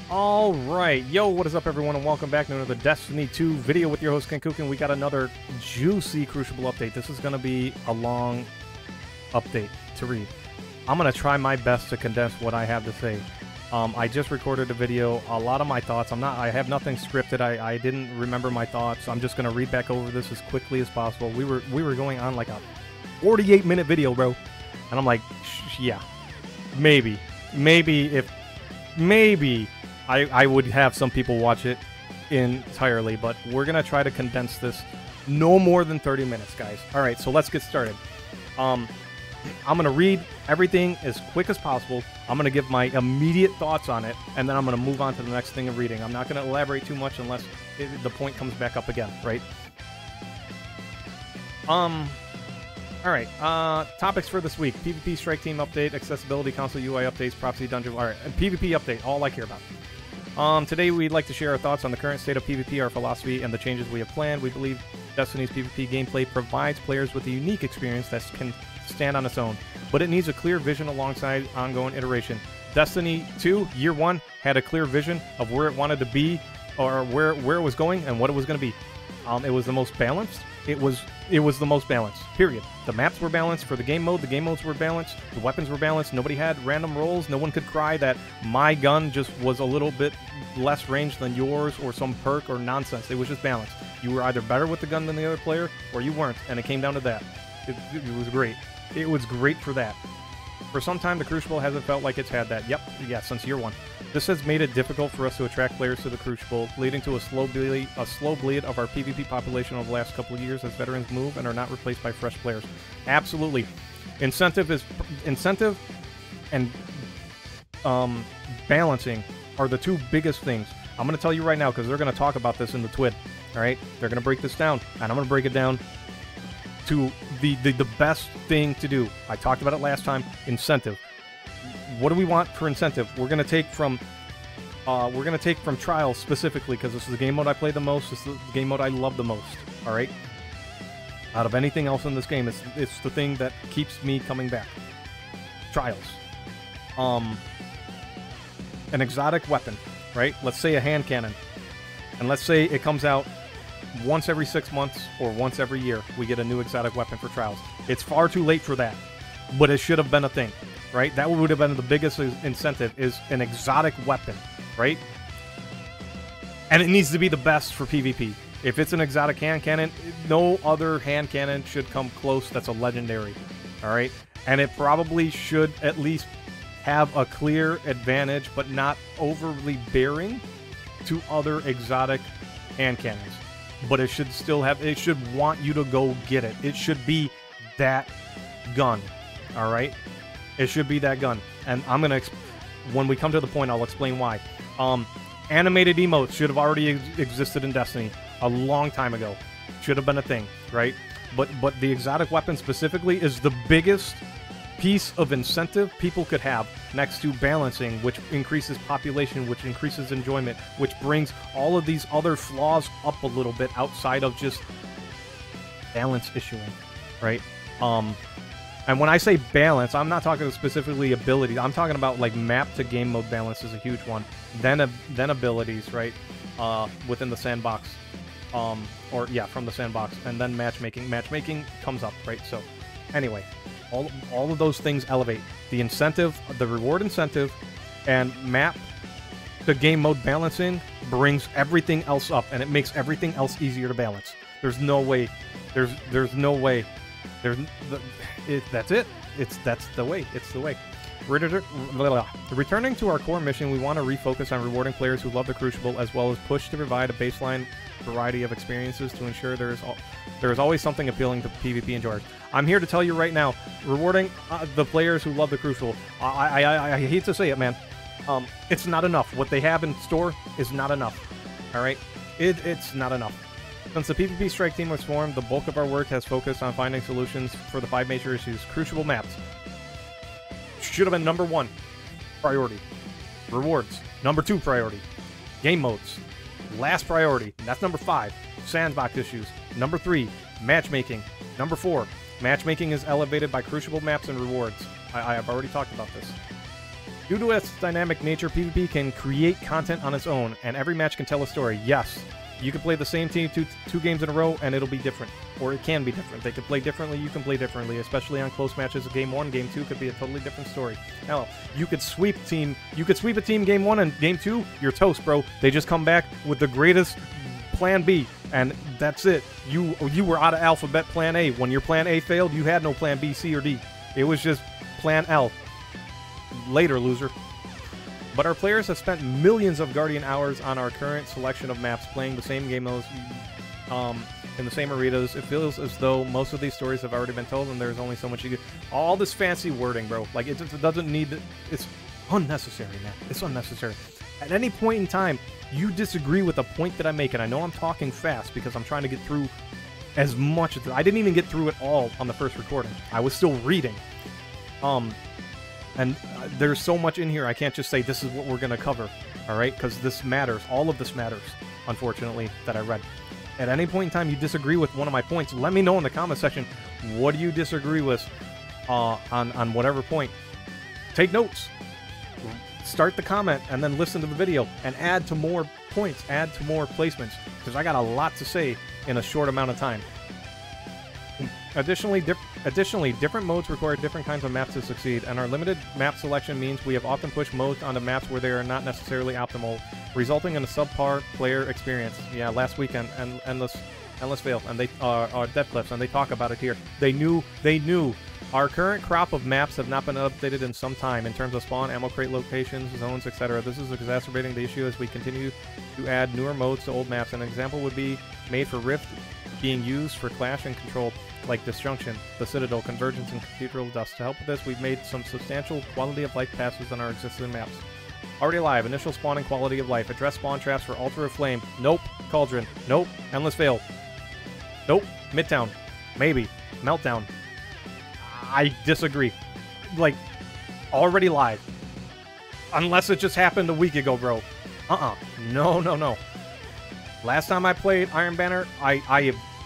Alright, yo, what is up everyone, and welcome back to another Destiny 2 video with your host Kenkukun. We got another juicy Crucible update. This is going to be a long update to read. I'm going to try my best to condense what I have to say. I just recorded a video, a lot of my thoughts. I have nothing scripted. I didn't remember my thoughts. I'm just going to read back over this as quickly as possible. We were going on like a 48-minute video, bro. And I'm like, yeah, maybe I would have some people watch it entirely, but we're going to try to condense this no more than 30 minutes, guys. All right, so let's get started. I'm going to read everything as quick as possible. I'm going to give my immediate thoughts on it, and then I'm going to move on to the next thing of reading. I'm not going to elaborate too much unless the point comes back up again, right? All right, topics for this week. PvP Strike Team update, Accessibility Console UI updates, Prophecy Dungeon. All right, and PvP update, all I care about. Today we'd like to share our thoughts on the current state of PvP, our philosophy, and the changes we have planned. We believe Destiny's PvP gameplay provides players with a unique experience that can stand on its own, but it needs a clear vision alongside ongoing iteration. Destiny 2, Year 1, had a clear vision of where it wanted to be, or where it was going, and what it was going to be. It was the most balanced. It was the most balanced, period. The maps were balanced for the game mode. The game modes were balanced. The weapons were balanced. Nobody had random rolls. No one could cry that my gun just was a little bit less range than yours or some perk or nonsense. It was just balanced. You were either better with the gun than the other player or you weren't, and it came down to that. It was great. It was great for that. For some time, the Crucible hasn't felt like it's had that. Yep, yeah, since Year 1. This has made it difficult for us to attract players to the Crucible, leading to a slow bleed of our PvP population over the last couple of years as veterans move and are not replaced by fresh players. Absolutely. Incentive and balancing are the two biggest things. I'm going to tell you right now because they're going to talk about this in the TWID. All right? They're going to break this down, and I'm going to break it down to the best thing to do. I talked about it last time. Incentive. What do we want for incentive? We're gonna take from Trials specifically because this is the game mode I play the most. This is the game mode I love the most. All right. Out of anything else in this game, it's the thing that keeps me coming back. Trials. An exotic weapon, right? Let's say a hand cannon, and let's say it comes out once every 6 months or once every year. We get a new exotic weapon for Trials. It's far too late for that, but it should have been a thing. Right? That would have been the biggest incentive, is an exotic weapon, right? And it needs to be the best for PvP. If it's an exotic hand cannon, no other hand cannon should come close that's a legendary, all right? And it probably should at least have a clear advantage, but not overly bearing to other exotic hand cannons. But it should still have, it should want you to go get it. It should be that gun, all right? It should be that gun. And I'm going to, when we come to the point, I'll explain why. Animated emotes should have already existed in Destiny a long time ago. Should have been a thing, right? But the exotic weapon specifically is the biggest piece of incentive people could have next to balancing, which increases population, which increases enjoyment, which brings all of these other flaws up a little bit outside of just balance issuing, right? And when I say balance, I'm not talking specifically ability. I'm talking about like map to game mode balance is a huge one. Then abilities, right? Within the sandbox, or yeah, from the sandbox, and then matchmaking. Matchmaking comes up, right? So, anyway, all of those things elevate the incentive, the reward incentive, and map to game mode balancing brings everything else up, and it makes everything else easier to balance. There's no way. There's no way. That's it. That's the way. It's the way. Returning to our core mission, we want to refocus on rewarding players who love the Crucible, as well as push to provide a baseline variety of experiences to ensure there is always something appealing to PvP enjoyers. I'm here to tell you right now, rewarding the players who love the Crucible. I hate to say it, man. It's not enough. What they have in store is not enough. All right, it's not enough. Since the PvP Strike Team was formed, the bulk of our work has focused on finding solutions for the 5 major issues. Crucible maps should have been number 1 priority. Rewards, number 2 priority. Game modes, last priority. That's number 5. Sandbox issues, number 3. Matchmaking, number 4. Matchmaking is elevated by Crucible maps and rewards. I have already talked about this. Due to its dynamic nature, PvP can create content on its own, and every match can tell a story. Yes, you can play the same team two games in a row, and it'll be different. Or it can be different. They can play differently, you can play differently, especially on close matches. Game 1, Game 2 could be a totally different story. Hell, you could sweep a team Game 1, and Game 2, you're toast, bro. They just come back with the greatest Plan B, and that's it. You were out of alphabet Plan A. When your Plan A failed, you had no Plan B, C, or D. It was just Plan L. Later, loser. But our players have spent millions of Guardian hours on our current selection of maps, playing the same game modes in the same arenas. It feels as though most of these stories have already been told, and there's only so much you can... All this fancy wording, bro. Like, it doesn't need... It's unnecessary, man. It's unnecessary. At any point in time, you disagree with a point that I make, and I know I'm talking fast because I'm trying to get through as much as... I didn't even get through it all on the first recording. I was still reading. And there's so much in here, I can't just say this is what we're going to cover, alright? Because this matters. All of this matters, unfortunately, that I read. At any point in time you disagree with one of my points, let me know in the comment section, what do you disagree with on whatever point. Take notes. Start the comment and then listen to the video and add to more points, add to more placements, because I got a lot to say in a short amount of time. Additionally, different modes require different kinds of maps to succeed, and our limited map selection means we have often pushed modes onto maps where they are not necessarily optimal, resulting in a subpar player experience. Yeah, last weekend, Endless Veil, and they Death Cliffs, and they talk about it here. They knew. Our current crop of maps have not been updated in some time in terms of spawn, ammo crate locations, zones, etc. This is exacerbating the issue as we continue to add newer modes to old maps. An example would be made for Rift being used for Clash and Control, like Disjunction, the Citadel, Convergence, and Cathedral Dust. To help with this, we've made some substantial quality of life passes on our existing maps. Already live, initial spawn and quality of life. Address spawn traps for Altar of Flame. Nope. Cauldron. Nope. Endless Veil. Nope. Midtown. Maybe. Meltdown. I disagree. Like, already live. Unless it just happened a week ago, bro. No. Last time I played Iron Banner,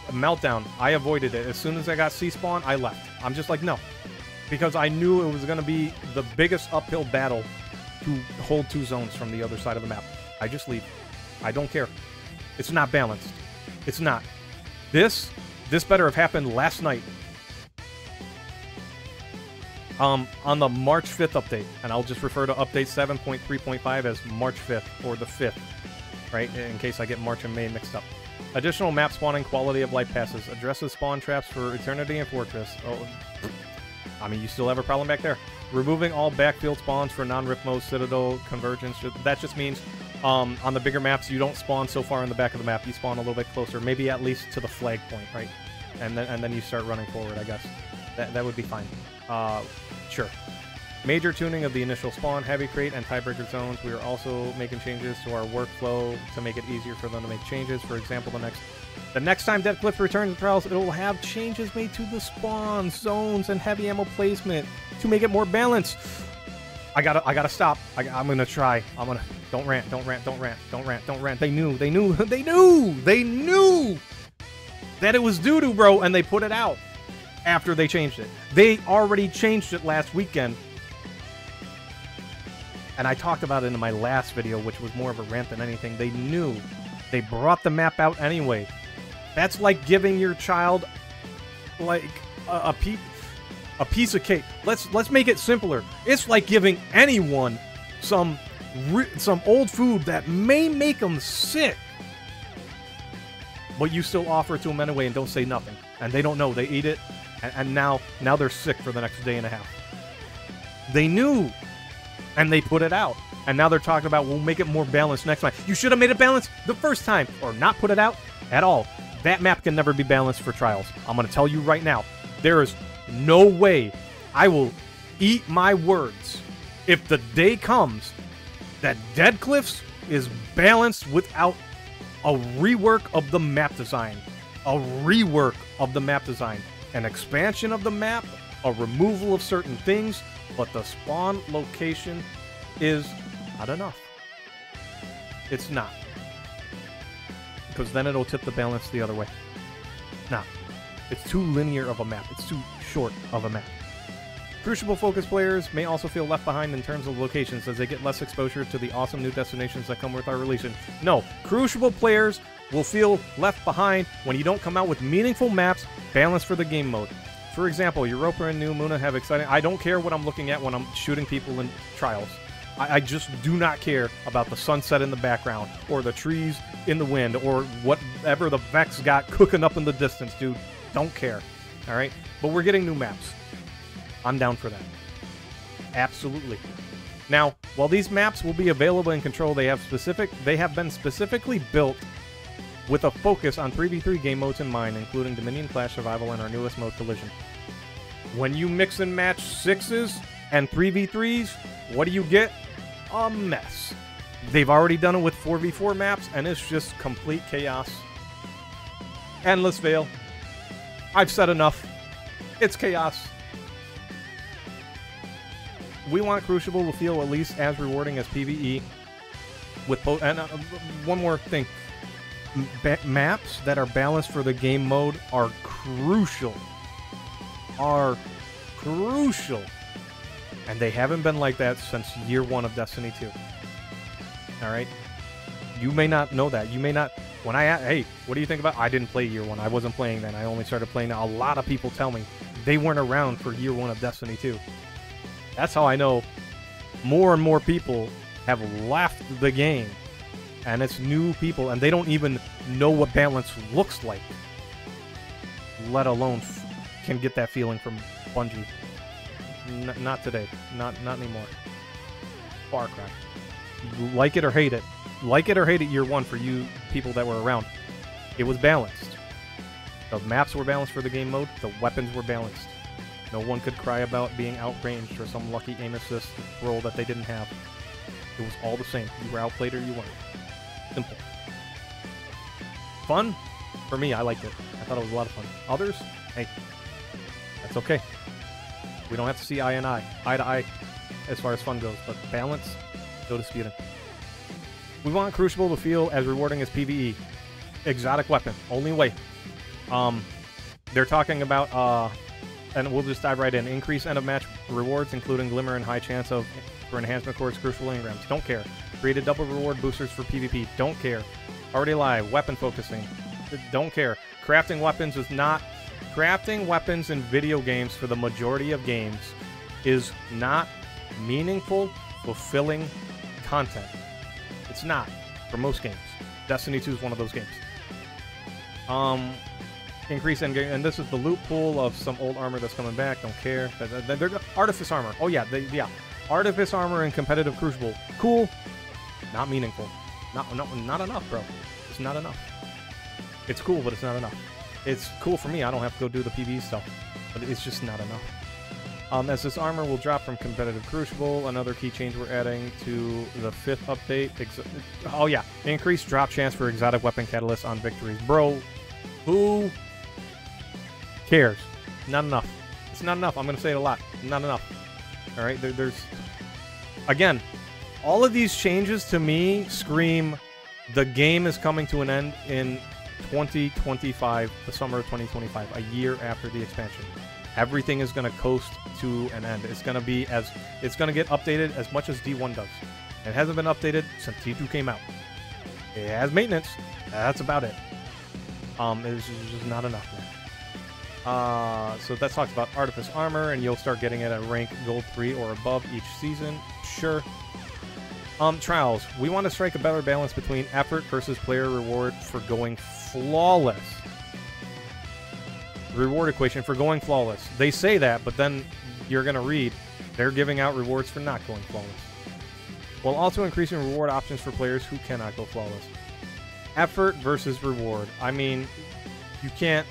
Meltdown, I avoided it. As soon as I got C-Spawn, I left. I'm just like, no. Because I knew it was going to be the biggest uphill battle to hold 2 zones from the other side of the map. I just leave. I don't care. It's not balanced. It's not. This better have happened last night. On the March 5th update, and I'll just refer to update 7.3.5 as March 5th, or the 5th, right, in case I get March and May mixed up. Additional map spawning quality of life passes. Addresses spawn traps for Eternity and Fortress. Oh, I mean, you still have a problem back there. Removing all backfield spawns for non-rip modes, Citadel, Convergence. That just means on the bigger maps, you don't spawn so far in the back of the map. You spawn a little bit closer, maybe at least to the flag point, right? And then you start running forward, I guess. That would be fine. Sure. Major tuning of the initial spawn, heavy crate, and tiebreaker zones. We are also making changes to our workflow to make it easier for them to make changes. For example, the next time Death Cliff returns to Trials, it will have changes made to the spawn, zones, and heavy ammo placement to make it more balanced. I gotta stop. I'm gonna try. Don't rant. They knew that it was doo-doo, bro, and they put it out after they changed it. They already changed it last weekend. And I talked about it in my last video, which was more of a rant than anything. They knew. They brought the map out anyway. That's like giving your child, like, a piece of cake. Let's make it simpler. It's like giving anyone some old food that may make them sick, but you still offer it to them anyway and don't say nothing. And they don't know. They eat it, and now they're sick for the next day and a half. They knew. And they put it out. And now they're talking about, we'll make it more balanced next time. You should have made it balanced the first time, or not put it out at all. That map can never be balanced for Trials. I'm going to tell you right now. There is no way I will eat my words if the day comes that Dead Cliffs is balanced without a rework of the map design. A rework of the map design. An expansion of the map. A removal of certain things. But the spawn location is not enough. It's not. Because then it'll tip the balance the other way. Nah. It's too linear of a map. It's too short of a map. Crucible-focused players may also feel left behind in terms of locations as they get less exposure to the awesome new destinations that come with our releasing. No, Crucible players will feel left behind when you don't come out with meaningful maps balanced for the game mode. For example, Europa and New Muna have exciting... I don't care what I'm looking at when I'm shooting people in Trials. I just do not care about the sunset in the background, or the trees in the wind, or whatever the Vex got cooking up in the distance, dude. Don't care. Alright? But we're getting new maps. I'm down for that. Absolutely. Now, while these maps will be available in Control, they have been specifically built with a focus on 3v3 game modes in mind, including Dominion Clash Survival and our newest mode, Collision. When you mix and match 6s and 3v3s, what do you get? A mess. They've already done it with 4v4 maps, and it's just complete chaos. Endless Veil. I've said enough. It's chaos. We want Crucible to feel at least as rewarding as PvE. One more thing. Maps that are balanced for the game mode are crucial. And they haven't been like that since year 1 of Destiny 2. Alright? You may not know that. You may not... When I ask, hey, what do you think about... I didn't play year 1. I wasn't playing then. I only started playing now. A lot of people tell me they weren't around for year 1 of Destiny 2. That's how I know more and more people have left the game. And it's new people, and they don't even know what balance looks like. Let alone can get that feeling from Bungie. Not today. Not anymore. Far cry. Like it or hate it. Like it or hate it year 1 for you people that were around. It was balanced. The maps were balanced for the game mode. The weapons were balanced. No one could cry about being outranged or some lucky aim assist roll that they didn't have. It was all the same. You were outplayed or you weren't. Simple. Fun? For me, I liked it. I thought it was a lot of fun. Others? Hey, that's okay. We don't have to see eye to eye, as far as fun goes, but balance, no disputing. We want Crucible to feel as rewarding as PvE. Exotic weapon, only way. They're talking about, and we'll just dive right in. Increase end of match rewards, including Glimmer and high chance for enhancement cores, Crucible engrams. Don't care. Created double reward boosters for PvP. Don't care. Already live. Weapon focusing. Don't care. Crafting weapons is not... Crafting weapons in video games for the majority of games is not meaningful, fulfilling content. It's not. For most games. Destiny 2 is one of those games. Increase endgame, and this is the loot pool of some old armor that's coming back. Don't care. They're Artifice armor. Oh yeah, yeah. Artifice armor and competitive Crucible. Cool. Not meaningful. Not enough, bro. It's not enough. It's cool, but it's not enough. It's cool for me. I don't have to go do the PvE stuff, but it's just not enough. As this armor will drop from competitive Crucible, another key change we're adding to the 5th update. Oh yeah, increased drop chance for exotic weapon catalysts on victories. Bro, who cares? Not enough. It's not enough. I'm going to say it a lot. Not enough. All right, there's... Again, all of these changes to me scream the game is coming to an end in 2025, the summer of 2025, a year after the expansion. Everything is going to coast to an end. It's going to be it's going to get updated as much as D1 does. It hasn't been updated since T2 came out. It has maintenance. That's about it. It's just not enough, man. So that talks about Artifice armor, and you'll start getting it at rank Gold 3 or above each season. Sure. Trials. We want to strike a better balance between effort versus player reward for going flawless. Reward equation for going flawless. They say that, but then you're going to read they're giving out rewards for not going flawless. While also increasing reward options for players who cannot go flawless. Effort versus reward. I mean, you can't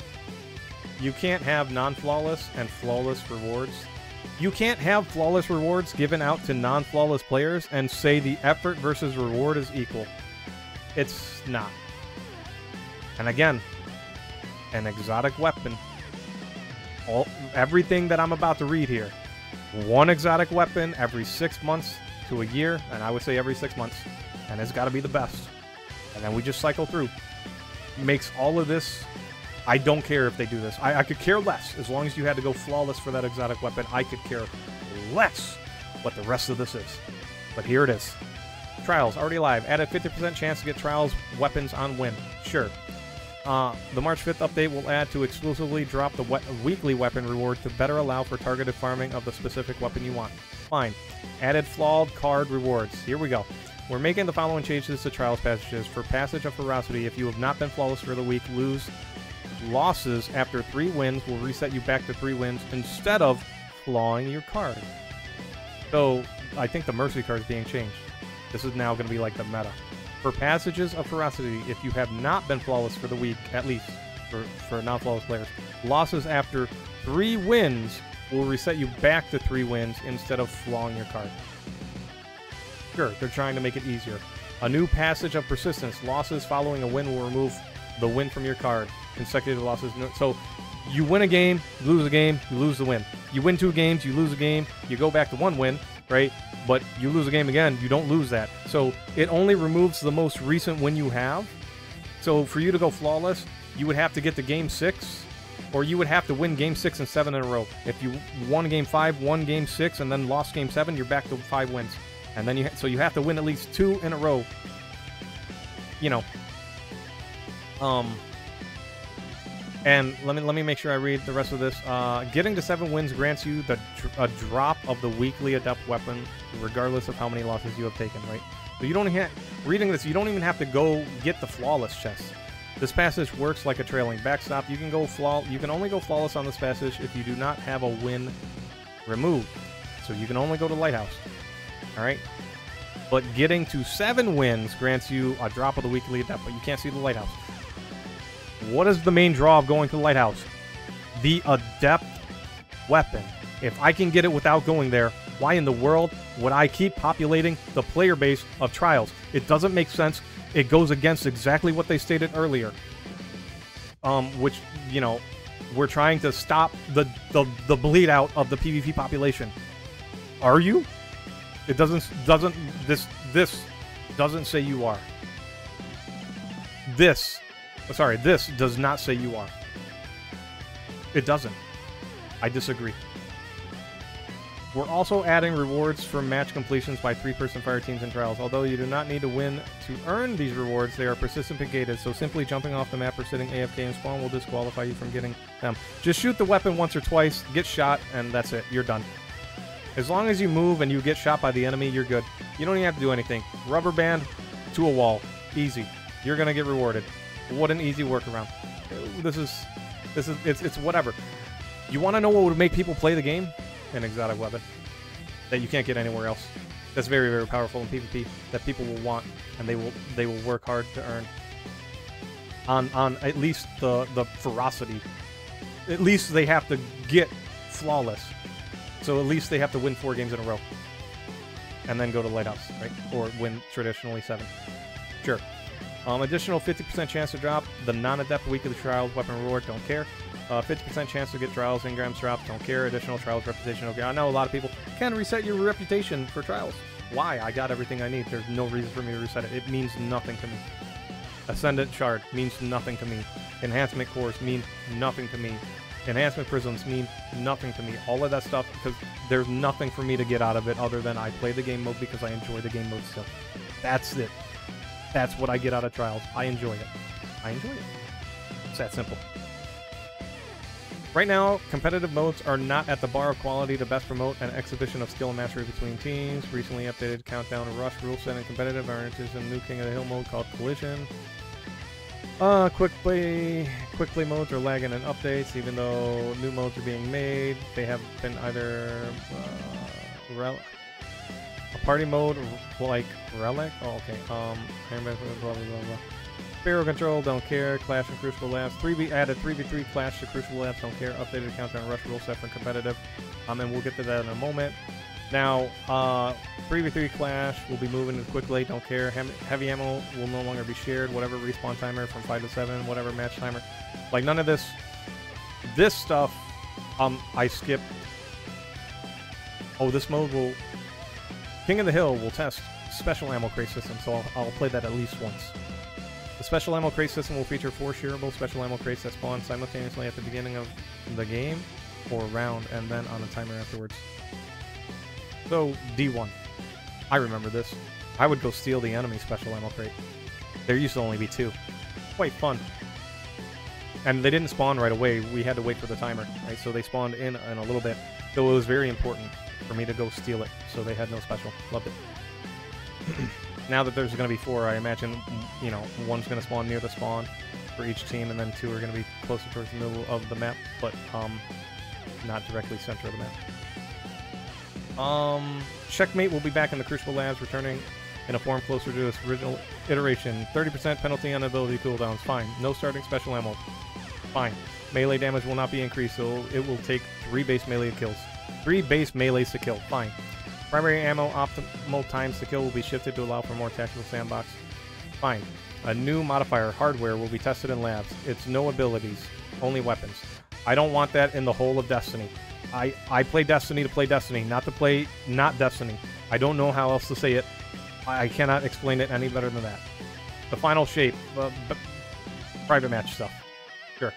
have non-flawless and flawless rewards. You can't have flawless rewards given out to non-flawless players and say the effort versus reward is equal. It's not. And again, an exotic weapon. Everything that I'm about to read here. One exotic weapon every 6 months to a year, and I would say every 6 months. And it's got to be the best. And then we just cycle through. Makes all of this I don't care if they do this. I could care less. As long as you had to go flawless for that exotic weapon, I could care less what the rest of this is. But here it is. Trials, already live. Added 50% chance to get Trials weapons on win. Sure. The March 5th update will add to exclusively drop the weekly weapon reward to better allow for targeted farming of the specific weapon you want. Fine. Added flawed card rewards. Here we go. We're making the following changes to Trials passages. For Passage of Ferocity, if you have not been flawless for the week, losses after 3 wins will reset you back to 3 wins instead of flawing your card. So, I think the Mercy card is being changed. This is now going to be like the meta. For Passages of Ferocity, if you have not been flawless for the week, at least for non-flawless players, losses after 3 wins will reset you back to 3 wins instead of flawing your card. Sure, they're trying to make it easier. A new Passage of Persistence. Losses following a win will remove the win from your card. Consecutive losses. So, you win a game, you lose a game, you lose the win. You win 2 games, you lose a game, you go back to 1 win, right? But you lose a game again, you don't lose that. So it only removes the most recent win you have. So for you to go flawless, you would have to get to game 6, or you would have to win game 6 and 7 in a row. If you won game 5, won game 6, and then lost game 7, you're back to 5 wins. And then so you have to win at least 2 in a row. You know. And let me make sure I read the rest of this. Getting to 7 wins grants you a drop of the weekly adept weapon, regardless of how many losses you have taken, right? So you don't have, reading this, you don't even have to go get the flawless chest. This passage works like a trailing backstop. You can only go flawless on this passage if you do not have a win removed. So you can only go to Lighthouse. Alright? But getting to 7 wins grants you a drop of the weekly adept, but you can't see the Lighthouse. What is the main draw of going to the Lighthouse? The adept weapon. If I can get it without going there, why in the world would I keep populating the player base of Trials? It doesn't make sense. It goes against exactly what they stated earlier. Which, you know, we're trying to stop the bleed out of the PvP population. Are you? It this doesn't say you are. This does not say you are. It doesn't. I disagree. We're also adding rewards for match completions by 3-person fire teams and Trials. Although you do not need to win to earn these rewards, they are persistent and gated, so simply jumping off the map or sitting AFK in spawn will disqualify you from getting them. Just shoot the weapon once or twice, get shot, and that's it. You're done. As long as you move and you get shot by the enemy, you're good. You don't even have to do anything. Rubber band to a wall. Easy. You're gonna get rewarded. What an easy workaround. It's whatever. You want to know what would make people play the game? An exotic weapon that you can't get anywhere else. That's very, very powerful in PvP. That people will want, and they will work hard to earn. On at least the ferocity. At least they have to get flawless. So at least they have to win 4 games in a row, and then go to Lighthouse, right? Or win traditionally 7. Sure. Additional 50% chance to drop the non-adept weekly Trials weapon reward, don't care. 50% chance to get Trials engrams dropped, don't care. Additional Trials reputation, okay. I know a lot of people can reset your reputation for Trials. Why? I got everything I need. There's no reason for me to reset it. It means nothing to me. Ascendant Shard means nothing to me. Enhancement Cores mean nothing to me. Enhancement Prisms mean nothing to me. All of that stuff, because there's nothing for me to get out of it other than I play the game mode because I enjoy the game mode still. That's it. That's what I get out of Trials. I enjoy it. I enjoy it. It's that simple. Right now, competitive modes are not at the bar of quality to best promote an exhibition of skill and mastery between teams. Recently updated Countdown to Rush rule set and competitive are introduced a new King of the Hill mode called Collision. Quick play modes are lagging in updates, even though new modes are being made. They have been either a party mode like Relic. Oh, okay. Blah blah blah blah. Pharaoh Control, don't care. Clash and Crucible Labs. Added 3v3 Clash to Crucible Labs, don't care. Updated Countdown Rush rule set for competitive. And we'll get to that in a moment. Now, 3v3 Clash will be moving quickly, don't care. Heavy ammo will no longer be shared. Whatever respawn timer from 5 to 7, whatever match timer. Like, none of this. This stuff, I skipped. Oh, this mode will... King of the Hill will test special ammo crate system, so I'll play that at least once. The special ammo crate system will feature 4 shareable special ammo crates that spawn simultaneously at the beginning of the game or round, and then on a timer afterwards. So, D1. I remember this. I would go steal the enemy special ammo crate. There used to only be 2. Quite fun. And they didn't spawn right away. We had to wait for the timer, right? So they spawned in a little bit. So it was very important for me to go steal it. So they had no special. Loved it. Now that there's going to be 4, I imagine, you know, 1's going to spawn near the spawn for each team, and then 2 are going to be closer towards the middle of the map, but not directly center of the map. Checkmate will be back in the Crucible Labs, returning in a form closer to its original iteration. 30% penalty on ability cooldowns. Fine. No starting special ammo. Fine. Melee damage will not be increased, so it will take 3 base melee kills. 3 base melees to kill. Fine. Primary ammo optimal times to kill will be shifted to allow for more tactical sandbox. Fine. A new modifier, hardware, will be tested in labs. It's no abilities, only weapons. I don't want that in the whole of Destiny. I play Destiny to play Destiny, not to play not Destiny. I don't know how else to say it. I cannot explain it any better than that. The final shape, private match stuff. Sure.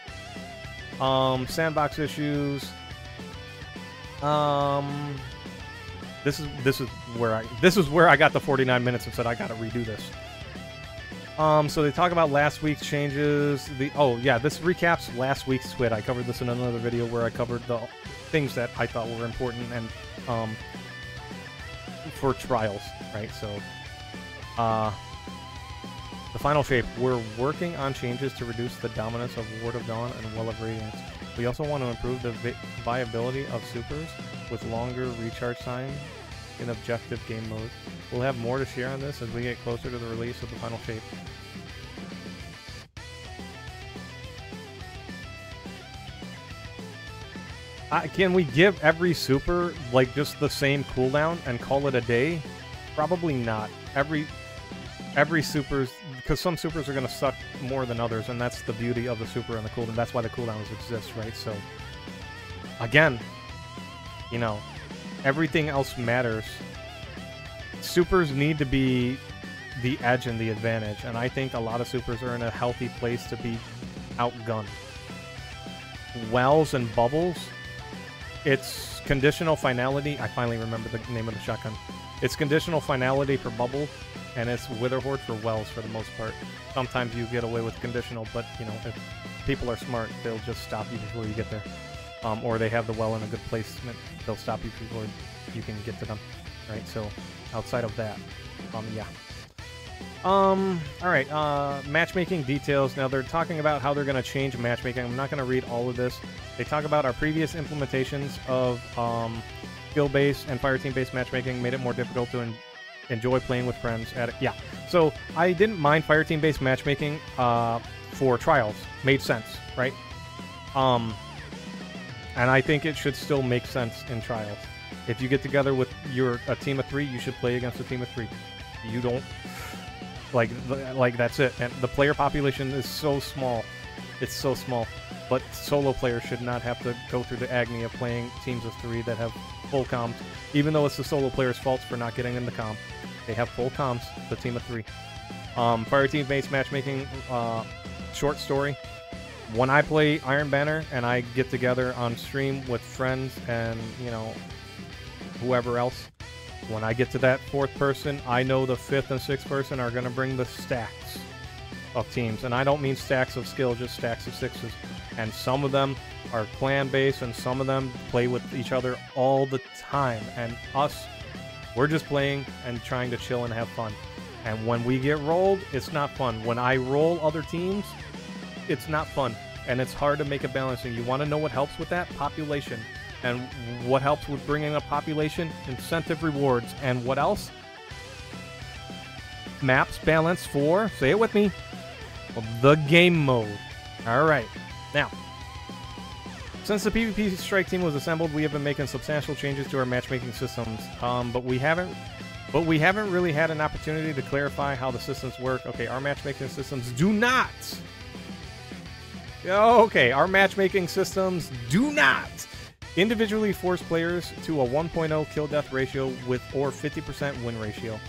Sandbox issues. This is where I got the 49 minutes and said I gotta redo this. So they talk about last week's changes. Oh yeah, this recaps last week's TWID. I covered this in another video where I covered the things that I thought were important and for trials, right? So the final shape. We're working on changes to reduce the dominance of Ward of Dawn and Well of Radiance. We also want to improve the viability of supers with longer recharge time in objective game mode. We'll have more to share on this as we get closer to the release of the final shape. Can we give every super like just the same cooldown and call it a day? Probably not. Every super's, because some supers are going to suck more than others, and that's the beauty of the super and the cooldown. That's why the cooldowns exist, right? So again, you know, everything else matters. Supers need to be the edge and the advantage, and I think a lot of supers are in a healthy place to be outgunned. Wells and bubbles, it's conditional finality. I finally remember the name of the shotgun. It's conditional finality for bubble, and it's Witherhoard for wells for the most part. Sometimes you get away with conditional, but you know, if people are smart, they'll just stop you before you get there. Or they have the well in a good placement, they'll stop you before you can get to them. Right, so outside of that, yeah. Alright, matchmaking details. Now they're talking about how they're going to change matchmaking. I'm not going to read all of this. They talk about our previous implementations of skill-based and fireteam-based matchmaking made it more difficult to enjoy playing with friends. Yeah, so I didn't mind fireteam-based matchmaking for trials. Made sense, right? And I think it should still make sense in trials. If you get together with a team of 3, you should play against a team of 3. You don't... Like that's it. And the player population is so small. It's so small. But solo players should not have to go through the agony of playing teams of 3 that have full comms. Even though it's the solo player's fault for not getting in the comp. They have full comms, the team of 3. Fire team-based matchmaking, short story. When I play Iron Banner and I get together on stream with friends and, you know, whoever else, when I get to that 4th person, I know the 5th and 6th person are going to bring the stacks of teams. And I don't mean stacks of skill, just stacks of 6s. And some of them are clan-based, and some of them play with each other all the time. And us, we're just playing and trying to chill and have fun. And when we get rolled, it's not fun. When I roll other teams, it's not fun. And it's hard to make a balance. And you want to know what helps with that? Population. And what helps with bringing up population? Incentive rewards. And what else? Maps balance for, say it with me, the game mode. Alright. Now, since the PvP strike team was assembled, we have been making substantial changes to our matchmaking systems. But we haven't really had an opportunity to clarify how the systems work. Okay, our matchmaking systems do not. Okay, our matchmaking systems do not individually force players to a 1.0 kill-death ratio with or 50% win ratio.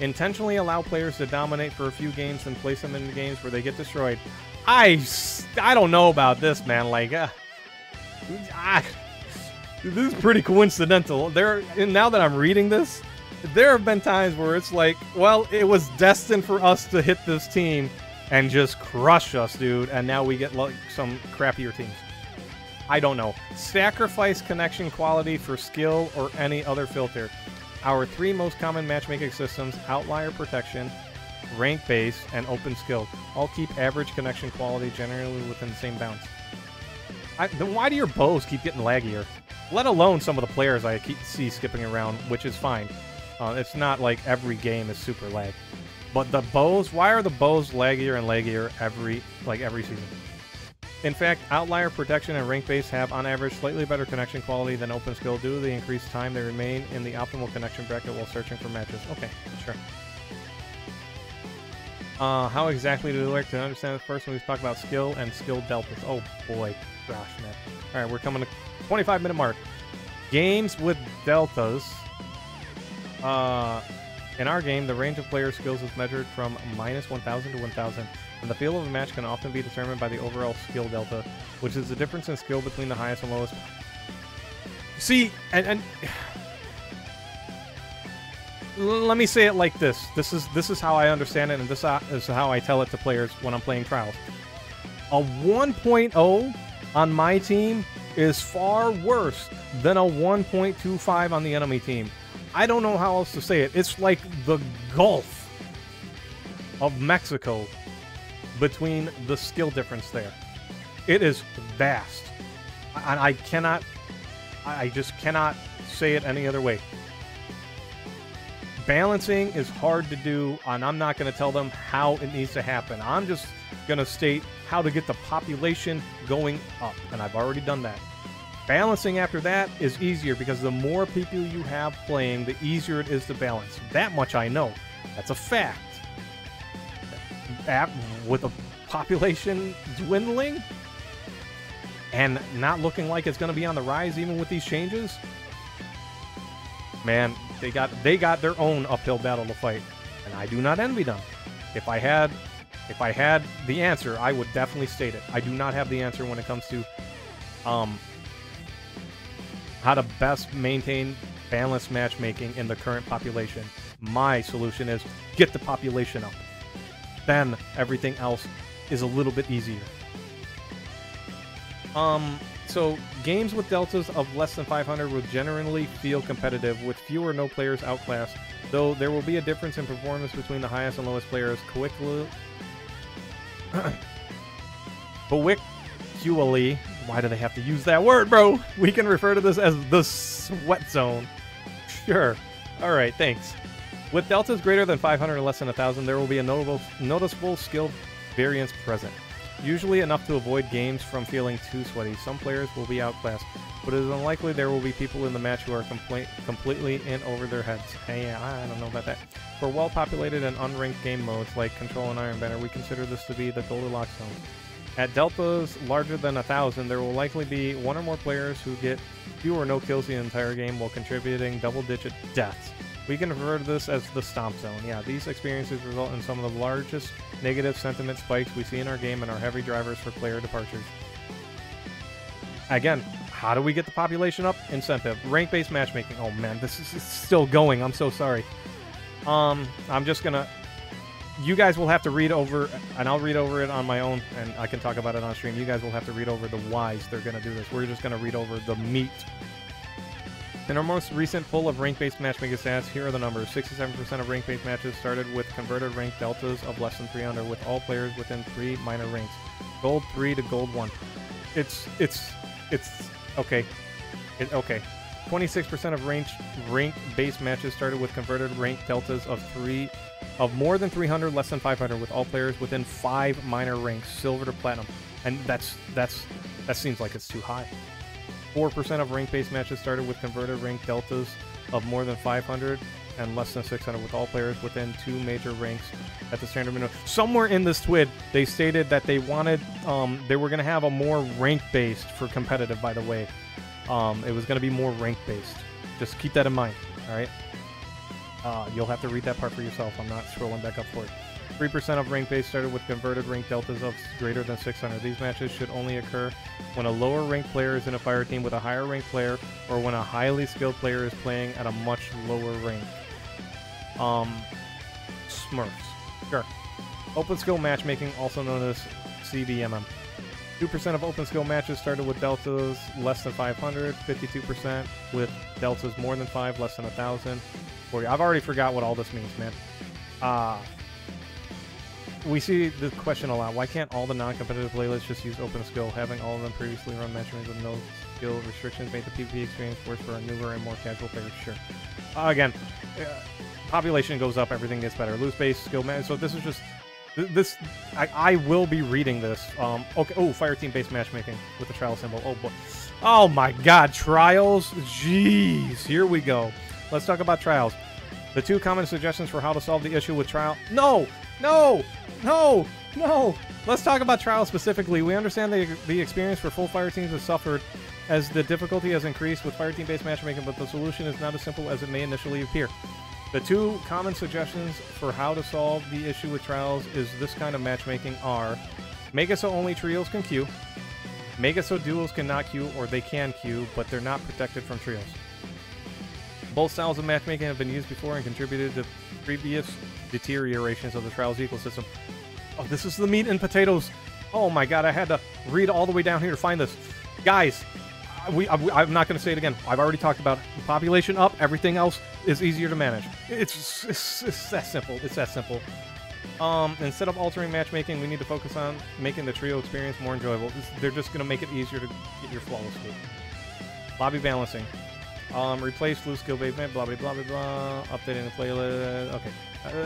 Intentionally allow players to dominate for a few games and place them in the games where they get destroyed. I don't know about this, man. Like, this is pretty coincidental. Now that I'm reading this, there have been times where it's like, well, it was destined for us to hit this team and just crush us, dude, and now we get like some crappier teams. I don't know. Sacrifice connection quality for skill or any other filter. Our 3 most common matchmaking systems, outlier protection, rank base, and open skill, all keep average connection quality generally within the same bounds. Then why do your bows keep getting laggier? Let alone some of the players I see skipping around, which is fine. It's not like every game is super lag. But the bows, why are the bows laggier and laggier every season? In fact, outlier protection and rank base have, on average, slightly better connection quality than open skill due to the increased time they remain in the optimal connection bracket while searching for matches. Okay, sure. How exactly do we like to understand this? First, when we talk about skill and skill deltas. Oh boy, gosh, man. All right, we're coming to 25-minute mark. Games with deltas. In our game, the range of player skills is measured from -1,000 to 1,000, and the feel of a match can often be determined by the overall skill delta, which is the difference in skill between the highest and lowest. See, and let me say it like this. This is how I understand it, and this is how I tell it to players when I'm playing trials. A 1.0 on my team is far worse than a 1.25 on the enemy team. I don't know how else to say it. It's like the Gulf of Mexico between the skill difference there. It is vast. And I just cannot say it any other way. Balancing is hard to do, and I'm not going to tell them how it needs to happen. I'm just going to state how to get the population going up, and I've already done that. Balancing after that is easier because the more people you have playing, the easier it is to balance. That much I know. That's a fact. With a population dwindling and not looking like it's going to be on the rise even with these changes, man, they got their own uphill battle to fight, and I do not envy them. If I had the answer, I would definitely state it. I do not have the answer when it comes to how to best maintain balanced matchmaking in the current population. My solution is get the population up. Then everything else is a little bit easier. So games with deltas of less than 500 will generally feel competitive with few or no players outclassed, though there will be a difference in performance between the highest and lowest players. Quickly, why do they have to use that word, bro? We can refer to this as the sweat zone. Sure. All right, thanks. With deltas greater than 500 or less than 1,000, there will be a noticeable skill variance present. Usually enough to avoid games from feeling too sweaty. Some players will be outclassed, but it is unlikely there will be people in the match who are completely in over their heads. Hey, I don't know about that. For well-populated and unranked game modes like Control and Iron Banner, we consider this to be the Goldilocks zone. At deltas larger than 1,000, there will likely be one or more players who get few or no kills the entire game while contributing double-digit deaths. We can refer to this as the Stomp Zone. Yeah, these experiences result in some of the largest negative sentiment spikes we see in our game and are heavy drivers for player departures. Again, how do we get the population up? Incentive. Rank-based matchmaking. Oh man, this is still going. I'm so sorry. I'm just gonna... You guys will have to read over, and I'll read over it on my own, and I can talk about it on stream. You guys will have to read over the whys they're going to do this. We're just going to read over the meat. In our most recent poll of rank-based matchmaking stats, here are the numbers. 67% of rank-based matches started with converted rank deltas of less than 300, with all players within 3 minor ranks. Gold 3 to Gold 1. It's okay. Okay. 26% of rank-based matches started with converted rank deltas of more than 300, less than 500, with all players within 5 minor ranks, silver to platinum. And that seems like it's too high. 4% of rank-based matches started with converted rank deltas of more than 500 and less than 600, with all players within 2 major ranks at the standard minimum. Somewhere in this TWID, they stated that they wanted, they were going to have a more rank-based for competitive, by the way. It was going to be more rank-based. Just keep that in mind, all right? You'll have to read that part for yourself. I'm not scrolling back up for it. 3% of rank base started with converted rank deltas of greater than 600. These matches should only occur when a lower ranked player is in a fire team with a higher ranked player, or when a highly skilled player is playing at a much lower rank. Smurfs. Sure. Open skill matchmaking, also known as CBMM. 2% of open skill matches started with deltas less than 500, 52% with deltas more than 5, less than 1,000. I've already forgot what all this means, man. We see the question a lot. Why can't all the non-competitive playlists just use open skill? Having all of them previously run matchmaking with no skill restrictions made the PvP experience worse for our newer and more casual players. Sure. Again, population goes up, everything gets better. Loose base, skill match. So this is just... This, I will be reading this. Okay. Oh, fire team based matchmaking with the trial symbol. Oh boy. Oh my God, trials. Jeez. Here we go. Let's talk about trials. The 2 common suggestions for how to solve the issue with trial. No. Let's talk about trials specifically. We understand the experience for full fire teams has suffered as the difficulty has increased with fire team based matchmaking, but the solution is not as simple as it may initially appear. The 2 common suggestions for how to solve the issue with trials is this kind of matchmaking are: make it so only trios can queue, make it so duos cannot queue, or they can queue, but they're not protected from trios. Both styles of matchmaking have been used before and contributed to previous deteriorations of the trials ecosystem. Oh, this is the meat and potatoes. Oh my God, I had to read all the way down here to find this. Guys, I'm not going to say it again. I've already talked about it. Population up, everything else is easier to manage. It's that simple. It's that simple. Instead of altering matchmaking, we need to focus on making the trio experience more enjoyable. They're just going to make it easier to get your flawless loop. Lobby balancing. Replace loose skill bait, blah, blah, blah, blah, blah. Updating the playlist. Okay.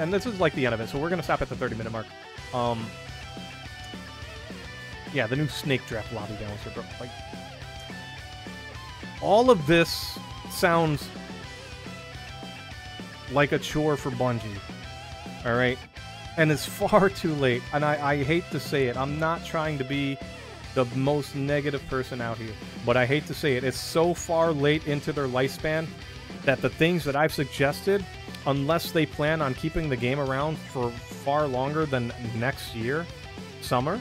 And this is like the end of it, so we're going to stop at the 30-minute mark. Yeah, the new snake draft lobby balancer, bro. Like, all of this sounds like a chore for Bungie. Alright? And it's far too late. And I hate to say it. I'm not trying to be the most negative person out here. But I hate to say it. It's so far late into their lifespan that the things that I've suggested, unless they plan on keeping the game around for far longer than next year, summer,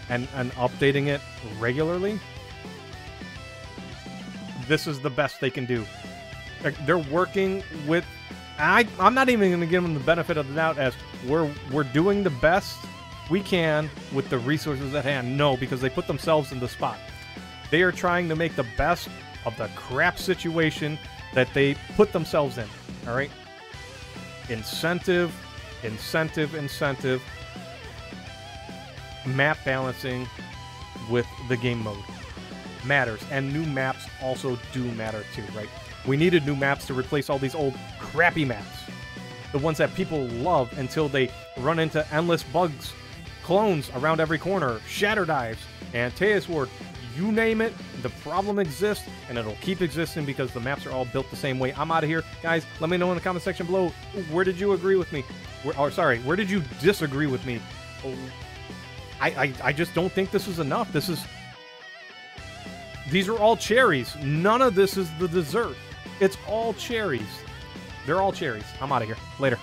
and updating it regularly, this is the best they can do. They're working with... I'm not even going to give them the benefit of the doubt as we're doing the best we can with the resources at hand. No, because they put themselves in the spot. They are trying to make the best of the crap situation that they put themselves in. All right? Incentive. Map balancing with the game mode matters, and new maps also do matter too, right? We needed new maps to replace all these old crappy maps, the ones that people love until they run into endless bugs, clones around every corner, shatter dives, Antaeus Ward, you name it, the problem exists, and it'll keep existing because the maps are all built the same way. I'm out of here. Guys, let me know in the comment section below, where did you agree with me? Where did you disagree with me? I just don't think this is enough. These are all cherries. None of this is the dessert. It's all cherries. They're all cherries. I'm out of here. Later.